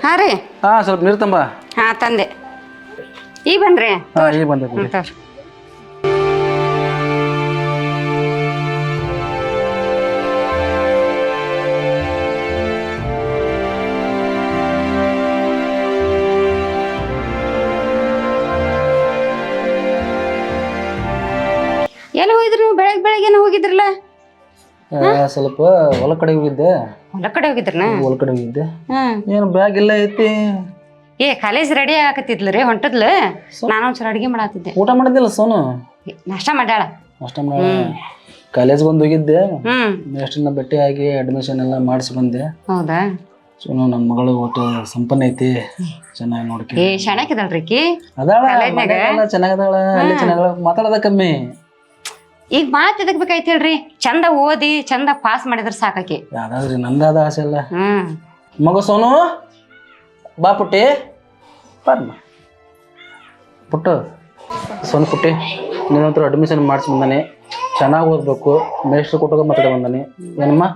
ಹಾಂ ರೀ. ಸ್ವಲ್ಪ ನೀರು ತಂಬ. ಹಾಂ ತಂದೆ. ಈಗ ಬಂದ್ರಿ? ಈಗ ಬಂದೆ. ಎಲ್ಲಿ ಹೋಗಿದ್ರಿ ನೀವು? ಬೆಳಗ್ಗೆನ ಹೋಗಿದ್ರಲ್ಲ? ಸ್ವಲ್ಪ ಹೊಲ ಕಡೆ ಹೋಗಿದ್ದೆ. ಹೊಲ ಕಡೆ ಹೋಗಿದ್ರನ? ಹೊಲ ಕಡೆ ಹೋಗಿದ್ದೆ. ಏನು ಬ್ಯಾಗ್ ಇಲ್ಲ ಐತಿ. ಕಾಲೇಜ್ ರೆಡಿ ಆಗತ್ತಿದ್ಲ ಹೊಂಟದ್ಲ. ನಾನು ಒಂದ್ಸಲ ಅಡಿಗೆ ಮಾಡತ್ತಿದ್ದೆ. ಊಟ ಮಾಡಿದ್ದಿಲ್ಲ ಸೋನು? ನಾಷ್ಟ ಮಾಡ್ಯಾಳ. ಕಾಲೇಜ್ ಬಂದು ಹೋಗಿದ್ದೆ. ಎಷ್ಟನ್ನ ಭೇಟಿ ಆಗಿ ಅಡ್ಮಿಷನ್ ಎಲ್ಲ ಮಾಡಿಸಿ ಬಂದೆ. ಹೌದಾ? ಸೋನು ನನ್ನ ಮಗಳು ಒಟ್ಟು ಸಂಪನ್ನ ಐತಿ. ಚೆನ್ನಾಗಿ ನೋಡ್ಕೊ. ಶಾಣಕಿದಳ್ರಿ ಆಕಿ. ಅದಾಳ ಚೆನ್ನಾಗದಾಳ. ಅಲ್ಲಿ ಚೆನ್ನಾಗದಾಳ. ಮಾತಾಡೋದ ಕಮ್ಮಿ. ಈಗ ಮಾತು ಎದಕ್ ಬೇಕಾಯ್ತು ಹೇಳ್ರಿ? ಚಂದ ಓದಿ ಚಂದ ಪಾಸ್ ಮಾಡಿದ್ರ ಸಾಕಾಕಿ. ಯಾವ್ದಾದ್ರಿ ನಂದಾದ ಆಸೆ ಅಲ್ಲ. ಮಗ ಸೋನು ಬಾ ಪುಟ್ಟಿ. ಪುಟ್ಟು ಸೋನು ಪುಟ್ಟಿ ನೀನಂತರ ಅಡ್ಮಿಷನ್ ಮಾಡಿಸಿ ಬಂದಾನೆ. ಚೆನ್ನಾಗಿ ಓದ್ಬೇಕು. ಮೇಷ್ಟ್ರು ಕೊಟ್ಟೋಗ ಮಾತಾಡ ಬಂದಾನೆ. ಏನಮ್ಮ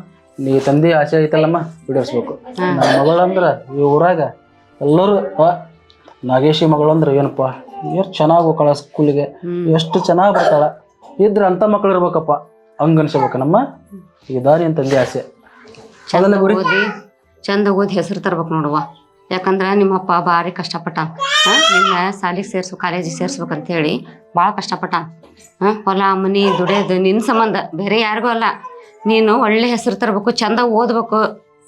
ನೀ ತಂದೆ ಆಸೆ ಐತಲ್ಲಮ್ಮ ಬಿಡಿಸ್ಬೇಕು. ನನ್ನ ಮಗಳಂದ್ರ ಈ ಊರಾಗ ಎಲ್ಲರೂ ನಾಗೇಶಿ ಮಗಳಂದ್ರ ಏನಪ್ಪ ಎಷ್ಟು ಚೆನ್ನಾಗಿ ಹೋಗ್ತಾಳ ಸ್ಕೂಲಿಗೆ. ಎಷ್ಟು ಚೆನ್ನಾಗಿ ಬರ್ತಾಳ. ಇದ್ರ ಅಂತ ಮಕ್ಳು ಇರ್ಬೇಕಪ್ಪ ಹಂಗ ಅನ್ಸ್ಬೇಕ ನಮ್ಮ ಈ ದಾರಿ ಅಂತ ತಂದೆ ಆಸೆ. ಓದಿ ಚಂದ ಓದಿ ಹೆಸರು ತರ್ಬೇಕು ನೋಡುವ. ಯಾಕಂದ್ರ ನಿಮ್ಮಪ್ಪ ಭಾರಿ ಕಷ್ಟಪಟ್ಟ. ನಿನ್ನ ಸಾಲಿಗೆ ಸೇರ್ಸು ಕಾಲೇಜಿಗೆ ಸೇರ್ಸ್ಬೇಕಂತ ಹೇಳಿ ಭಾಳ ಕಷ್ಟಪಟ್ಟ. ಹೊಲ ಮನಿ ದುಡಿಯೋದು ನಿನ್ನ ಸಂಬಂಧ, ಬೇರೆ ಯಾರಿಗೂ ಅಲ್ಲ. ನೀನು ಒಳ್ಳೆ ಹೆಸರು ತರ್ಬೇಕು, ಚಂದ ಓದ್ಬೇಕು.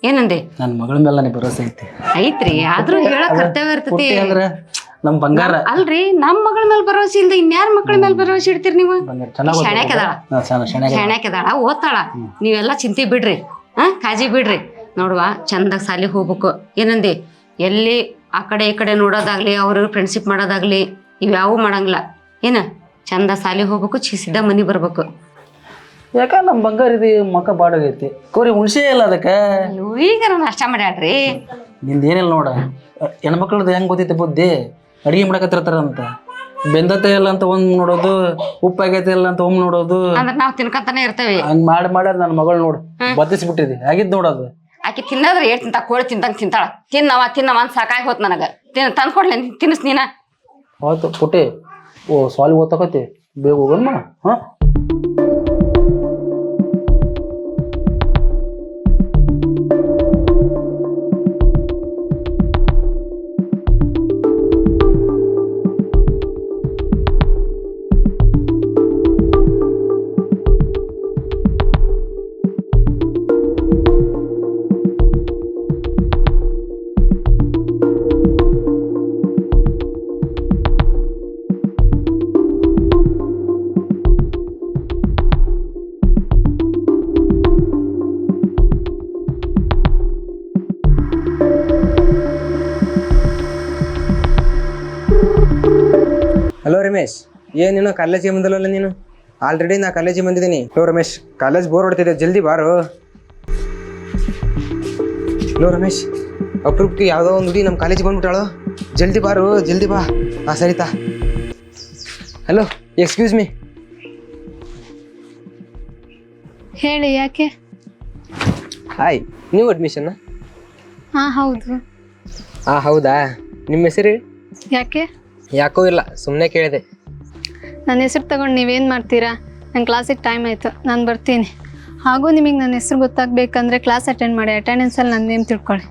ಏನಂದೆ? ನನ್ನ ಮಗಳ ಮೇಲೆ ನನಗೆ ಭರೋಸೆ ಐತ್ರಿ. ಆದ್ರೂ ಹೇಳಕ್ ಕರ್ತವ್ಯ ಇರ್ತತಿ. ನಮ್ ಬಂಗಾರ ಅಲ್ರಿ, ನಮ್ ಮಗಳ ಮೇಲೆ ಭರವಸೆ ಇಲ್ದ ಇನ್ಯಾರ ಮಕ್ಕಳ ಮೇಲೆ ಭರವಸೆ ಇಡ್ತೀರಿ ನೀವು? ಶಾಣ್ಯಾಕದಾಳ, ಓದ್ತಾಳ. ನೀವೆಲ್ಲಾ ಚಿಂತೆ ಬಿಡ್ರಿ, ಕಾಜಿ ಬಿಡ್ರಿ. ನೋಡುವ ಚಂದಾಗ ಸಾಲಿಗೆ ಹೋಗ್ಬೇಕು. ಏನಂದಿ? ಎಲ್ಲಿ ಆ ಕಡೆ ಈ ಕಡೆ ನೋಡೋದಾಗ್ಲಿ, ಅವ್ರ ಫ್ರೆಂಡ್ಶಿಪ್ ಮಾಡೋದಾಗ್ಲಿ ಇವ್ಯಾವೂ ಮಾಡಂಗಿಲ್ಲ. ಏನ ಚಂದ ಸಾಲಿಗೆ ಹೋಗ್ಬೇಕು, ಸಿದ್ಧ ಮನಿ ಬರ್ಬೇಕು. ಯಾಕ ನಮ್ ಬಂಗಾರ ಇದು ಮಕ್ಕ ಬಾಡಾಗೈತಿ. ಕೋರಿ ಹುಣಸೆ ಇಲ್ಲ ಅದಕ್ಕೆ. ಈಗ ನಾನು ನಾಷ್ಟ ಮಾಡ್ಯಾಳ್ರಿ. ನಿಂದ ಏನಿಲ್ಲ ನೋಡ. ಹೆಣ್ಮಕ್ಳದ್ದು ಹೆಂಗ್ ಗೊತ್ತೈತೆ ಬುದ್ಧಿ. ಅಡಿಗೆ ಮಾಡಕತ್ತಿರ್ತಾರಂತ ಬೆಂದತೆ ಇಲ್ಲ ಅಂತ ಒಂದ್ ನೋಡೋದು, ಉಪ್ಪಾಗೈತೆ ಇಲ್ಲ ಅಂತ ಒಮ್ಮೆ ನೋಡೋದು. ಅಂದ್ರೆ ನಾವ್ ತಿನ್ಕಂತಾನೆ ಇರ್ತೇವೆ. ಹಂಗ್ ಮಾಡಿ ನನ್ನ ಮಗಳು ನೋಡು ಬದಿಸ್ಬಿಟ್ಟಿದೆ. ಆಗಿದ್ ನೋಡೋದು. ಆಕಿ ತಿನ್ನೋದ್ರ ಏಟ್ ತಿಂತ ಕೋಳಿ ತಿಂತಂಗ್ ತಿಂತಾಳ. ತಿನ್ನವ ಅಂತ ಸಾಕಾಗಿ ಹೋತ್ ನನಗ. ತಂದ್ಕೊಡ್ಲೆ ತಿನ್ನಿಸ್ ನೀನ. ಹೌದು ಪುಟ್ಟಿ. ಸಾಲಿ ಓದ್ತಕತಿ ಬೇಗ ಹೋಗಮ್ಮ. ಹಲೋ ರಮೇಶ್, ನೀನು ಕಾಲೇಜಿಗೆ ಬಂದಿಲ್ಲಲ್ಲ? ನೀನು ಆಲ್ರೆಡಿ ನಾ ಕಾಲೇಜಿಗೆ ಬಂದಿದ್ದೀನಿ. ಹಲೋ ರಮೇಶ್, ಕಾಲೇಜ್ ಬೋರ್ ಹೊಡ್ತಿದ್ದೆ, ಜಲ್ದಿ ಬಾರು. ಹಲೋ ರಮೇಶ್, ಅಪ್ರೂಪ್ಗೆ ಯಾವುದೋ ಒಂದು ಹುಡುಗಿ ನಮ್ಮ ಕಾಲೇಜಿಗೆ ಬಂದ್ಬಿಟ್ಟಾಳು. ಜಲ್ದಿ ಬಾರು, ಜಲ್ದಿ ಬಾ. ಸರಿತಾ. Hello, excuse me. ಹೇಳಿ, ಯಾಕೆ? ಹಾಯ್, ನೀವು ಅಡ್ಮಿಷನ್ನ? ಹಾಂ ಹೌದು. ಹೌದಾ? ನಿಮ್ಮ ಹೆಸರು? ಯಾಕೆ? ಯಾಕೋ ಇಲ್ಲ, ಸುಮ್ಮನೆ ಕೇಳಿದೆ. ನನ್ನ ಹೆಸರು ತಗೊಂಡು ನೀವೇನು ಮಾಡ್ತೀರಾ? ನನ್ನ ಕ್ಲಾಸಿಗೆ ಟೈಮ್ ಆಯಿತು, ನಾನು ಬರ್ತೀನಿ. ಹಾಗೂ ನಿಮಗೆ ನನ್ನ ಹೆಸರು ಗೊತ್ತಾಗಬೇಕಂದ್ರೆ ಕ್ಲಾಸ್ ಅಟೆಂಡ್ ಮಾಡಿ, ಅಟೆಂಡೆನ್ಸಲ್ಲಿ ನನ್ನ ನೇಮ್ ತಿಳ್ಕೊಳ್ಳಿ.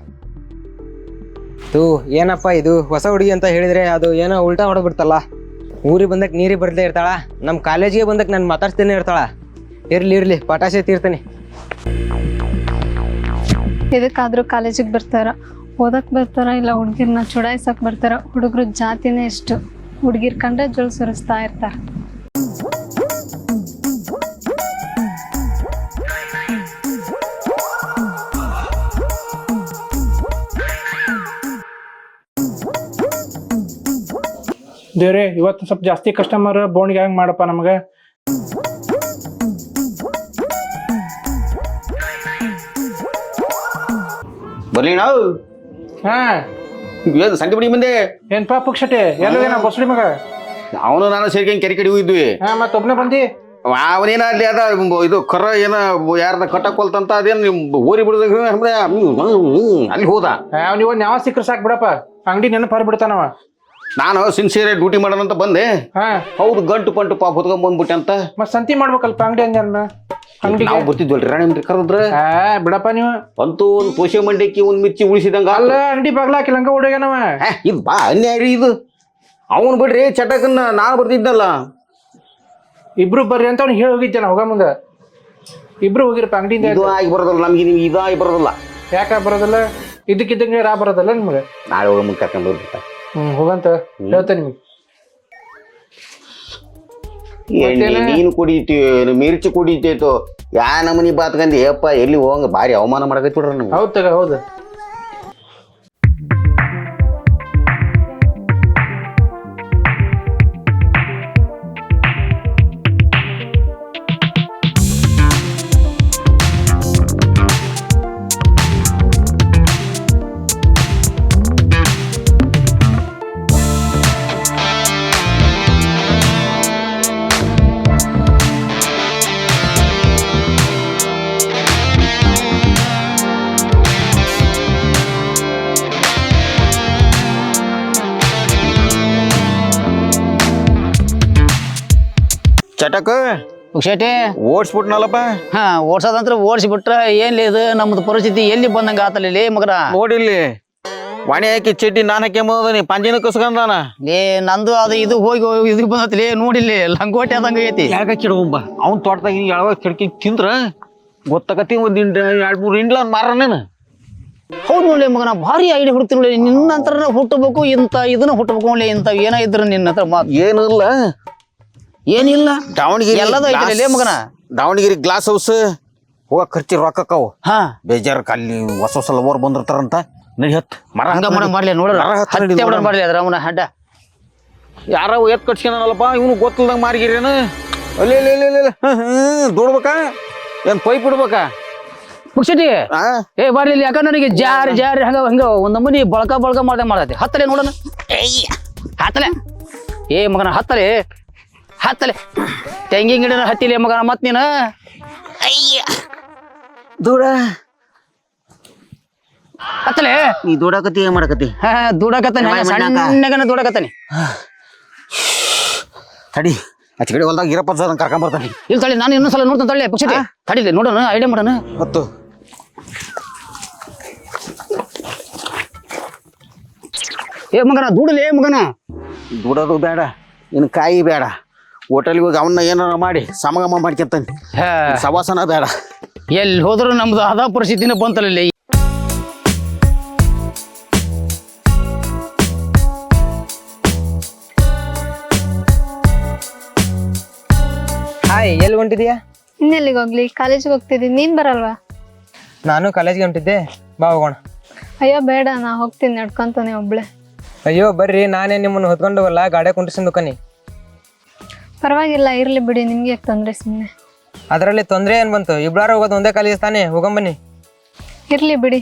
ಏನಪ್ಪ ಇದು ಹೊಸ ಹುಡುಗಿ ಅಂತ ಹೇಳಿದರೆ ಅದು ಏನೋ ಉಲ್ಟಾ ಹೊಡೆದ್ಬಿಡ್ತಲ್ಲ. ಊರಿಗೆ ಬಂದಕ್ಕೆ ನೀರಿಗೆ ಬರದೇ ಇರ್ತಾಳ, ನಮ್ಮ ಕಾಲೇಜಿಗೆ ಬಂದಕ್ಕೆ ನಾನು ಮಾತಾಡ್ತೇನೆ ಇರ್ತಾಳ. ಇರಲಿ ಪಟಾಸೆ ತೀರ್ತೀನಿ. ಇದಕ್ಕಾದರೂ ಕಾಲೇಜಿಗೆ ಬರ್ತಾರ, ಓದಕ್ಕೆ ಬರ್ತಾರ, ಇಲ್ಲ ಹುಡುಗಿರ್ನ ಚುಡಾಯಿಸಕ್ಕೆ ಬರ್ತಾರ. ಹುಡುಗರು ಜಾತಿನೇ ಎಷ್ಟು, ಹುಡುಗಿರ್ ಕಂಡ್ರೆ ಜೋಳು ಸುರಿಸ್ತಾ ಇರ್ತಾರೆ. ದೇವ್ರೆ, ಇವತ್ತು ಸ್ವಲ್ಪ ಜಾಸ್ತಿ ಕಸ್ಟಮರ್ ಬೋಣಿಗೆ ಹೆಂಗೆ ಮಾಡಪ್ಪ ನಮಗೆ. ಬರ್ಲಿ ನಾವು. ಸಂಡೆ ಬಡಿ ಬಂದೆ. ಏನ್ಪಾ ಪುಕ್ಷಟೆ, ಎಲ್ಲೋ ಏನ ಬಸ್ಡಿ ಮಗ? ಅವನು ನಾನು ಸೇರ್ಕೊಂಡು ಕೆರೆ ಕಡೆ ಹೋಗಿದ್ವಿ. ಮತ್ತೊಬ್ನೇ ಬಂದಿ? ಅವನೇನ ಅಲ್ಲಿ ಅದ ಇದು ಕರ ಏನ ಯಾರದ ಕಟ್ಟಕೊಲ್ತಂತ ಅದೇನು ನಿಮ್ ಊರಿ ಬಿಡದಾಗ ಅಲ್ಲಿ ಹೋದ. ನೀವು ಯಾವ ಸಿಕ್ಕರು ಸಾಕು ಬಿಡಪ್ಪ, ಅಂಗಡಿ ನೆನಪು ಬಿಡ್ತಾನವ. ನಾನು ಸಿನ್ಸಿಯರ್ ಡ್ಯೂಟಿ ಮಾಡೋಣಂತ ಬಂದೆ. ಹಾ ಹೌದು, ಗಂಟು ಪಂಟು ಪಾಪ ಹೊತ್ಕೊಂಡ್ ಬಂದ್ಬಿಟ್ಟೆ ಅಂತ. ಮತ್ ಸಂತಿ ಮಾಡ್ಬೇಕಲ್ಪ ಅಂಗಡಿ ಅಂಜಾನ. ಅಂಗಡಿ ನಾವು ಬರ್ತಿದ್ವಲ್ರಿ ರಾಣಿ ಕರೆದ್ರ. ಬಿಡಪ್ಪ ನೀವು ಅಂತೂ ಒಂದ್ ಪೋಷೆ ಮಂಡಕ್ಕಿ ಒಂದ್ ಮಿರ್ಚಿ ಉಳಿಸಿದಂಗ ಅಲ್ಲ. ಅಂಗಡಿ ಬಾಗ್ಲಾಕಿಲ್ಲ ಹಂಗ ಹುಡುಗನವ. ಇದು ಬಾ ಅನ್ಯಾಯ ರೀ ಇದು. ಅವನ್ ಬಿಡ್ರಿ ಚಟಕನ್ನ ನಾನು ಬರ್ತಿದ್ನಲ್ಲ. ಇಬ್ರು ಬರ್ರಿ ಅಂತ ಅವ್ನಿಗೆ ಹೇಳಿ ಹೋಗಿದ್ದೆ ನಾ ಹೋಗ ಮುಂದೆ. ಇಬ್ರು ಹೋಗಿರಪ್ಪ ಅಂಗಡಿಯಿಂದ. ಇದು ಆಗಿ ಬರೋದಲ್ಲ ನಮ್ಗೆ, ನಿಮ್ಗೆ ಇದಾಗಿ ಬರೋದಲ್ಲ. ಯಾಕ ಬರೋದಲ್ಲ? ಇದಕ್ಕಿದ್ದಂಗೆ ರಾ ಬರೋದಲ್ಲ ನಿಮ್ಗೆ. ನಾಳೆ ಹೋಗ ಮುಂದೆ ಕರ್ಕೊಂಡ್ ಬರ್ಬಿಟ್ಟ. ಹೋಗಂತ ಹೇಳ್ತೇನೆ ನಿಮ್ಗೆ. ನೀನು ಕುಡಿತಿ ಮಿರ್ಚಿ ಕುಡಿತೈತೋ ಯಾ ನಮನಿ ಬಾತ್ಕಂದಿ ಯಪ್ಪ. ಎಲ್ಲಿ ಹೋಗಂಗ ಭಾರಿ ಅವಮಾನ ಮಾಡಕೈತಿ ಬಿಡ್ರ ನಮ್ಗೆ. ಹೌದ್ ತಗ ಹೌದು. ಚಟಕ ಪುಕ್ಷೇಟಿ ಓಡಿಸ್ಬಿಟ್ನಲ್ಲಪ್ಪ. ಹಾ ಓಡ್ಸೋದಂತ್ರ ಓಡಿಸ್ಬಿಟ್ರ ಏನ್ಲಿ ಇದು ನಮ್ದು ಪರಿಸ್ಥಿತಿ ಎಲ್ಲಿ ಬಂದಂಗ ಆತಲ್ಲಿ ಮಗನ. ನೋಡಿಲ್ಲಿ ವಾಣಿ ಹಾಕಿ ಚಡ್ಡಿ ನಾನು ಹಾಕ್ಯಂಬದ ನೀ ಪಂಜಿನ ಕಸ್ಕೊಂಡಾನ. ಲೇ ನಂದು ಅದು ಇದು ಹೋಗಿ ಇದಕ್ಕೆ ಬಂದತ್ಲಿ ನೋಡಿಲ್ಲಿ ಲಂಗೋಟಿ ಆದಂಗ ಐತಿ. ಯಾಕ ಕಿಡಬ ಅವ್ನ ತೋಟದಾಗ ಯಾವ ಕಿಡಕಿ ತಿಂದ್ರ ಗೊತ್ತಾಗತಿ. ಒಂದ್ 2-3 ಇಂಡ್ಲ ಮಾರನೇನು. ಹೌದು ನೋಡಿ ಮಗನ, ಭಾರಿ ಐಡಿಯಾ ಹುಡುಕ್ತಿ ನೋಡಿ. ನಿನ್ನಂತರ ಹುಟ್ಟಬೇಕು, ಇಂತ ಇದನ್ನ ಹುಟ್ಟಬೇಕು ನೋಡಿ. ಇಂತ ಏನ ಇದ್ರ ನಿನ್ನ ಹತ್ರ ಮಾತು ಏನಿಲ್ಲ ಏನಿಲ್ಲ. ದಾವಣಗೆರೆ ಎಲ್ಲದ ಐತಿ ಮಗನ. ದಾವಣಗೆರೆ ಗ್ಲಾಸ್ ಹೌಸ್ ಹೋಗ ಖರ್ಚಿ ರೊಕ್ಕವು ಹಾ ಬೇಜಾರ ಅಲ್ಲಿ ಹೊಸ ಲವರ್ ಬಂದಿರ್ತಾರಂತ. ನಡಿ ಹತ್ ಮರ ಹಂಗ ಮಾಡ್ಲಿ ನೋಡ್ರ ಮಾಡ್ಲಿ ಅದ್ರ ಅವನ ಹಡ್ಡ ಯಾರ ಎತ್ ಕಟ್ಸ್ಕೊಳಲ್ಲಪ್ಪ. ಇವನು ಗೊತ್ತಿಲ್ದಂಗ ಮಾರಿಗಿರೇನು. ಅಲ್ಲಿ ದೊಡ್ಬೇಕಾ ಏನ್ ಪೈಪ್ ಇಡ್ಬೇಕಾ? ಪುಕ್ಷಟಿ ಏ ಬರ್ಲಿ ಇಲ್ಲಿ. ಯಾಕಂದ್ರೆ ನನಗೆ ಜಾರಿ ಜಾರಿ ಹಂಗ ಹಂಗ ಒಂದ್ ನಮೂನಿ ಬಳಕ ಮಾಡತ್ತೆ. ಹತ್ತಲೆ ನೋಡೋಣ. ಹತ್ತಲೆ ಏ ಮಗನ ಹತ್ತಲೆ ಹತ್ತಲೆ. ತೆಂಗಿನ ಗಿಡನ ಹತ್ತಿಲಿ ಮಗನ. ಮತ್ ನೀನು ದೂಡ ಹತ್ತಲೆ. ನೀ ದೂಡಕತಿ ಏನ್ ಮಾಡಕತಿ? ಹಾ ದೂಡಕತ್ತಾನೆ, ಸಣ್ಣಗನ ದೂಡಕತ್ತಾನೆ. ತಡಿ ಆಚೆ ಕಡೆ ಹೊಲ್ದಾಗ ಇರಪ್ಪ ಕರ್ಕೊಂಡ್ ಬರ್ತಾನೆ. ಇಲ್ಲಿ ತಳಿ ನಾನು ಇನ್ನೊಂದ್ಸಲ ನೋಡ್ತಾನೆ. ತಳ್ಳಿ ಪುಕ್ಷಟಿ ತಡಿಲಿ ನೋಡೋಣ, ಐಡಿಯಾ ಮಾಡೋಣ. ಮತ್ತು ಏ ಮಗನ ದೂಡಲಿ. ಏ ಮಗನ ದೂಡೋದು ಬೇಡ, ಇನ್ನು ಕಾಯಿ ಬೇಡ. ಹೋಟೆಲ್ಗೆ ಹೋಗಿ ಅವನ್ನ ಏನಾರ ಮಾಡಿ ಸಮಗಮ ಮಾಡ್ಕೊಂತಾನೆ. ಸವಾಸನ ಬೇಡ. ಎಲ್ಲಿ ಹೋದ್ರು ನಮ್ದು ಅದ ಪರಿಸ್ಥಿತಿನ ಬಂತಲ್ಲ. ಹಾಯ್, ಎಲ್ಲಿ ಹೊಂಟಿದ್ಯಾ? ಇನ್ನೆಲ್ಲಿಗೆ ಹೋಗ್ಲಿ? ಕಾಲೇಜಿಗೆ ಹೋಗ್ತಿದ್ದೀನಿ. ನೀನ್ ಬರಲ್ವಾ? ನಾನು ಕಾಲೇಜ್ಗೆ ಹೊಂಟಿದ್ದೆ, ಬಾ ಹೋಗೋಣ. ಅಯ್ಯೋ ಬೇಡ, ನಾ ಹೋಗ್ತೀನಿ ನಡ್ಕೊಂತಾನೆ ಒಬ್ಳೆ. ಅಯ್ಯೋ ಬರ್ರಿ, ನಾನೇ ನಿಮ್ಮನ್ನು ಹೊತ್ಕೊಂಡು ಹೋಗಲ್ಲ, ಗಾಡಿ ಕುಂಡ್ರಿಸಿಂದು ಕನಿ. ಪರವಾಗಿಲ್ಲ, ಇರ್ಲಿ ಬಿಡಿ. ನಿಮ್ಗೆ ಯಾಕೆ ತೊಂದ್ರೆ? ಸುಮ್ಮನೆ ಅದರಲ್ಲಿ ತೊಂದರೆ ಏನು ಬಂತು? ಇಬ್ಬರು ಹೋಗೋದು ಒಂದೇ ಕಾಲೇಜ್ ತಾನೇ, ಹೋಗಂಬನ್ನಿ. ಇರ್ಲಿ ಬಿಡಿ.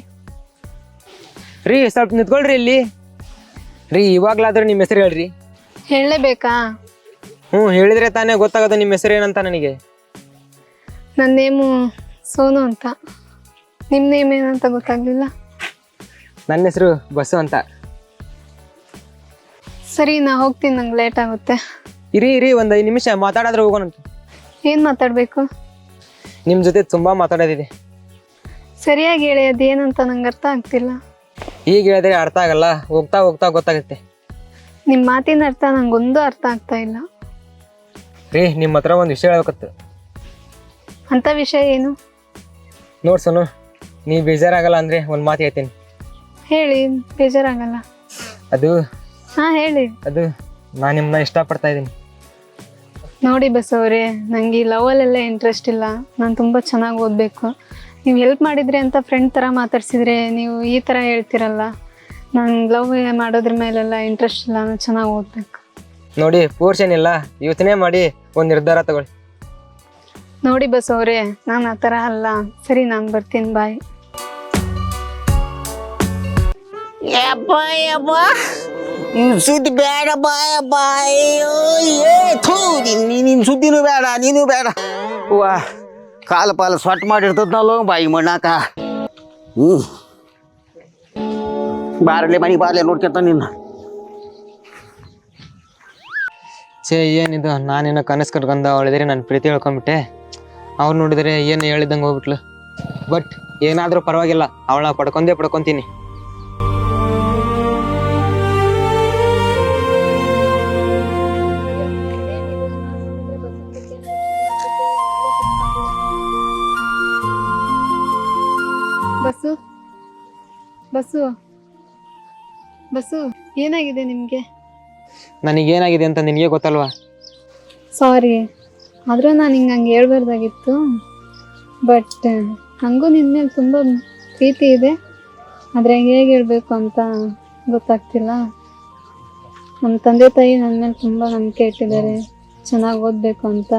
ರೀ ಸ್ವಲ್ಪ ನಿಂತ್ಕೊಳ್ರಿ ಇಲ್ಲಿ. ರೀ ಇವಾಗ್ಲಾದ್ರೂ ನಿಮ್ಮ ಹೆಸರು ಹೇಳ್ರಿ. ಹೇಳಲೇಬೇಕಾ? ಹೇಳಿದ್ರೆ ತಾನೇ ಗೊತ್ತಾಗೋದು ನಿಮ್ಮ ಹೆಸರು ಏನಂತ ನನಗೆ. ನನ್ನ ನೇಮು ಸೋನು ಅಂತ. ನಿಮ್ಮ ನೇಮ್ ಏನಂತ ಗೊತ್ತಾಗ್ಲಿಲ್ಲ? ನನ್ನ ಹೆಸರು ಬಸ್ಸು ಅಂತ. ಸರಿ, ನಾ ಹೋಗ್ತೀನಿ, ನಂಗೆ ಲೇಟ್ ಆಗುತ್ತೆ. ಇರಿ ಒಂದು 5 ನಿಮಿಷ ಮಾತಾಡಿದ್ರೆ ಹೋಗೋಣಂತ. ಏನು ಮಾತಾಡಬೇಕು? ನಿಮ್ಮ ಜೊತೆ ತುಂಬ ಮಾತಾಡೋದಿದೆ. ಸರಿಯಾಗಿ ಹೇಳಿ, ಅದೇನಂತ ನಂಗೆ ಅರ್ಥ ಆಗ್ತಿಲ್ಲ. ಈಗ ಹೇಳಿದ್ರೆ ಅರ್ಥ ಆಗಲ್ಲ, ಹೋಗ್ತಾ ಹೋಗ್ತಾ ಗೊತ್ತಾಗುತ್ತೆ. ನಿಮ್ಮ ಮಾತಿನ ಅರ್ಥ ನಂಗೊಂದು ಅರ್ಥ ಆಗ್ತಾ ಇಲ್ಲ. ರೀ ನಿಮ್ಮ ಹತ್ರ ಒಂದು ವಿಷಯ ಹೇಳ್ಬೇಕತ್ತು. ಅಂಥ ವಿಷಯ ಏನು? ನೋಡ್ಸೋನು, ನೀ ಬೇಜಾರಾಗಲ್ಲ ಅಂದರೆ ಒಂದು ಮಾತು ಹೇಳ್ತೀನಿ. ಹೇಳಿ, ಬೇಜಾರಾಗಲ್ಲ. ಅದು ಹೇಳಿ. ಅದು ನಾನು ನಿಮ್ಮನ್ನ ಇಷ್ಟಪಡ್ತಾ ಇದ್ದೀನಿ. ನೋಡಿ ಬಸವರೇ, ನನಗೆ ಈ ಲವಲ್ಲೆಲ್ಲ ಇಂಟ್ರೆಸ್ಟ್ ಇಲ್ಲ. ನಾನು ತುಂಬ ಚೆನ್ನಾಗಿ ಓದಬೇಕು. ನೀವು ಹೆಲ್ಪ್ ಮಾಡಿದ್ರಿ ಅಂತ ಫ್ರೆಂಡ್ ಥರ ಮಾತಾಡ್ಸಿದ್ರೆ ನೀವು ಈ ಥರ ಹೇಳ್ತಿರಲ್ಲ. ನಾನು ಲವ್ ಮಾಡೋದ್ರ ಮೇಲೆಲ್ಲ ಇಂಟ್ರೆಸ್ಟ್ ಇಲ್ಲ, ನಾನು ಚೆನ್ನಾಗಿ ಓದಬೇಕು. ನೋಡಿ ಫೋರ್ಸ್ ಏನಿಲ್ಲ, ಯೋಚನೆ ಮಾಡಿ ಒಂದು ನಿರ್ಧಾರ ತಗೊಳ್ಳಿ. ನೋಡಿ ಬಸವರೇ, ನಾನು ಆ ಥರ ಅಲ್ಲ. ಸರಿ, ನಾನು ಬರ್ತೀನಿ, ಬಾಯ್. ನಿನ್ ಸುದ್ದಿ ಬೇಡ ಬಾಯ ನಿನ್ ಸುದ್ದಿನೂ ಬೇಡ ನೀನು ಬೇಡ ವಾ ಕಾಲ ಪಾಲ ಸೊಟ್ಟ ಮಾಡಿರ್ತದ್ನಲ್ಲೋ ಬಾಯಿ ಮಣ್ಣಾಕ ಬಾರಲೆ ಮನೆಗೆ ಬಾರ್ಲೆ ನೋಡ್ಕೊಂತ ನಿನ್ನ ಛೇ ಏನಿದು ನಾನೇನೋ ಕನಸು ಕಟ್ಕೊಂಡ ಅವಳಿದ್ರೆ ನನ್ನ ಪ್ರೀತಿ ಹೇಳ್ಕೊಂಬಿಟ್ಟೆ. ಅವ್ರು ನೋಡಿದ್ರೆ ಏನು ಹೇಳಿದಂಗೆ ಹೋಗ್ಬಿಟ್ಲು. ಬಟ್ ಏನಾದರೂ ಪರವಾಗಿಲ್ಲ, ಅವಳ ಪಡ್ಕೊಂತೀನಿ. ಬಸ್ಸು ಬಸ್ಸು ಬಸ್ಸು ಏನಾಗಿದೆ ನಿಮಗೆ? ನನಗೇನಾಗಿದೆ ಅಂತ ನಿನಗೆ ಗೊತ್ತಲ್ವಾ? ಸಾರಿ, ಆದರೂ ನಾನು ಹಂಗೆ ಹೇಳ್ಬಾರ್ದಾಗಿತ್ತು. ಬಟ್ ನನಗೂ ನಿನ್ನ ಮೇಲೆ ತುಂಬ ಪ್ರೀತಿ ಇದೆ, ಆದರೆ ಹೇಗೆ ಹೇಳಬೇಕು ಅಂತ ಗೊತ್ತಾಗ್ತಿಲ್ಲ. ನಮ್ಮ ತಂದೆ ತಾಯಿ ನನ್ನ ಮೇಲೆ ತುಂಬ ನಂಬಿಕೆ ಇಟ್ಟಿದ್ದಾರೆ, ಚೆನ್ನಾಗಿ ಓದಬೇಕು ಅಂತ.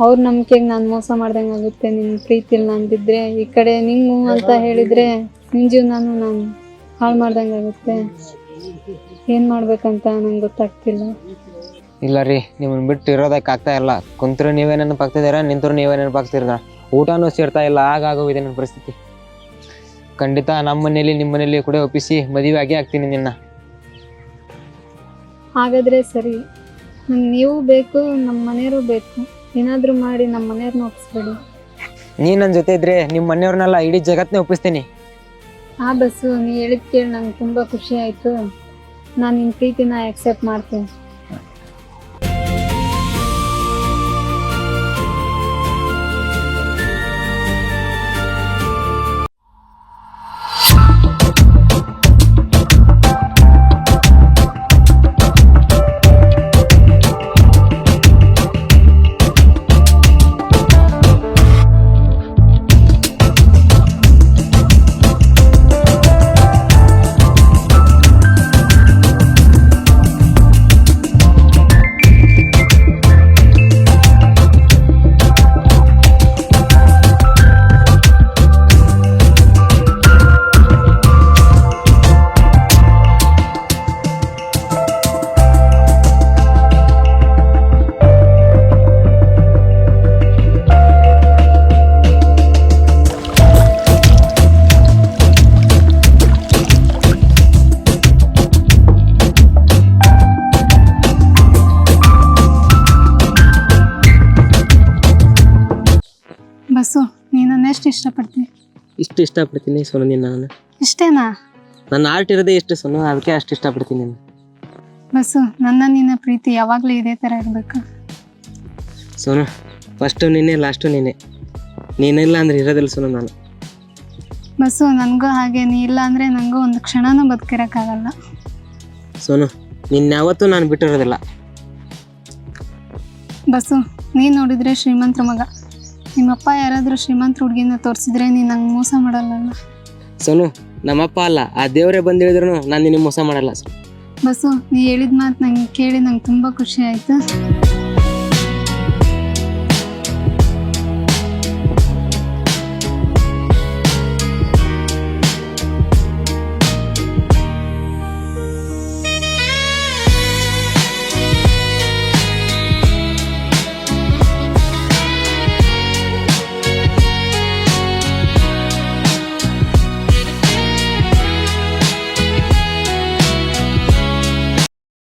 ಅವ್ರ ನಂಬಿಕೆಗೆ ನಾನು ಮೋಸ ಮಾಡ್ದಂಗೆ ಆಗುತ್ತೆ. ನಿನ್ನ ಪ್ರೀತಿ ಇಲ್ಲ ಅಂದಿದ್ರೆ, ಈ ಕಡೆ ನಿಂಗು ಅಂತ ಹೇಳಿದರೆ ನಿನ್ನ ಜೀವನನೂ ನಾನು ಹಾಳು ಮಾಡ್ದಂಗೆ ಆಗುತ್ತೆ. ಏನು ಮಾಡ್ಬೇಕಂತ ನಂಗೆ ಗೊತ್ತಾಗ್ತಿಲ್ಲ. ಇಲ್ಲ ರೀ, ನಿಮ್ಮನ್ನು ಬಿಟ್ಟು ಇರೋದಕ್ಕೆ ಆಗ್ತಾ ಇಲ್ಲ. ಕುಂತರು ನೀವೇ ನೆನಪಾಗ್ತಿದ್ದೀರಾ, ನಿಂತರು ನೀವೇ ನೆನಪಾಗ್ತಿದ್ದೀರಾ. ಊಟನೂ ಸೇರ್ತಾ ಇಲ್ಲ, ಆಗೋಗಿದೆ ನನ್ನ ಪರಿಸ್ಥಿತಿ. ಖಂಡಿತ ನಮ್ಮ ಮನೇಲಿ ನಿಮ್ಮ ಮನೇಲಿ ಕೂಡ ಒಪ್ಪಿಸಿ ಮದುವೆ ಆಗೇ ಆಗ್ತೀನಿ ನಿನ್ನ. ಹಾಗಾದರೆ ಸರಿ, ನಂಗೆ ನೀವು ಬೇಕು, ನಮ್ಮ ಮನೆಯವರು ಬೇಕು. ಏನಾದರೂ ಮಾಡಿ ನಮ್ಮ ಮನೆಯವ್ರನ್ನ ಒಪ್ಪಿಸ್ಬೇಡಿ. ನೀ ನನ್ನ ಜೊತೆ ಇದ್ರೆ ನಿಮ್ಮ ಮನೆಯವ್ರನ್ನೆಲ್ಲ ಇಡೀ ಜಗತ್ತನ್ನೇ ಒಪ್ಪಿಸ್ತೀನಿ. ಆ ಬಸ್ಸು, ನೀ ಹೇಳಿದ ಕೇಳಿ ನಂಗೆ ತುಂಬ ಖುಷಿ ಆಯಿತು. ನಾನು ನಿನ್ನ ಪ್ರೀತಿನ ಆಕ್ಸೆಪ್ಟ್ ಮಾಡ್ತೀನಿ. ಬಸ್ಸು, ನೀನನ್ನು ಎಷ್ಟು ಇಷ್ಟಪಡ್ತೀನಿ? ಇಷ್ಟು ಇಷ್ಟಪಡ್ತೀನಿ ಸೋನು ನಿನ್ನ. ನಾನು ಇಷ್ಟೇನಾ? ನನ್ನ ಆರ್ಟ್ ಇರೋದೇ ಇಷ್ಟು ಸೋನು, ಅದಕ್ಕೆ ಅಷ್ಟು ಇಷ್ಟಪಡ್ತೀನಿ ನಿನ್ನ. ಬಸ್ಸು, ನನ್ನ ನಿನ್ನ ಪ್ರೀತಿ ಯಾವಾಗಲೂ ಇದೇ ಥರ ಇರಬೇಕು ಸೋನು. ಫಸ್ಟು ನೀನೇ, ಲಾಸ್ಟು ನೀನೇ. ನೀನಿಲ್ಲ ಅಂದ್ರೆ ಇರೋದಿಲ್ಲ ಸೋನು ನಾನು. ಬಸ್ಸು, ನನಗೂ ಹಾಗೆ. ನೀ ಇಲ್ಲ ಅಂದರೆ ನನಗೂ ಒಂದು ಕ್ಷಣನೂ ಬದುಕಿರೋಕ್ಕಾಗಲ್ಲ. ಸೋನು, ನಿನ್ಯಾವತ್ತೂ ನಾನು ಬಿಟ್ಟಿರೋದಿಲ್ಲ. ಬಸ್ಸು, ನೀನು ನೋಡಿದರೆ ಶ್ರೀಮಂತರ ಮಗ. ನಿಮ್ಮಪ್ಪ ಯಾರಾದರೂ ಶ್ರೀಮಂತ ಹುಡುಗಿನ ತೋರಿಸಿದ್ರೆ ನೀನು ನಂಗೆ ಮೋಸ ಮಾಡಲ್ಲ. ಸೋನು, ನಮ್ಮಪ್ಪ ಅಲ್ಲ, ಆ ದೇವರೇ ಬಂದು ಹೇಳಿದ್ರು ನಾನು ನಿನಗೆ ಮೋಸ ಮಾಡಲ್ಲ. ಬಸ್ಸು, ನೀ ಹೇಳಿದ ಮಾತು ನಂಗೆ ಕೇಳಿ ನಂಗೆ ತುಂಬ ಖುಷಿ ಆಯಿತು.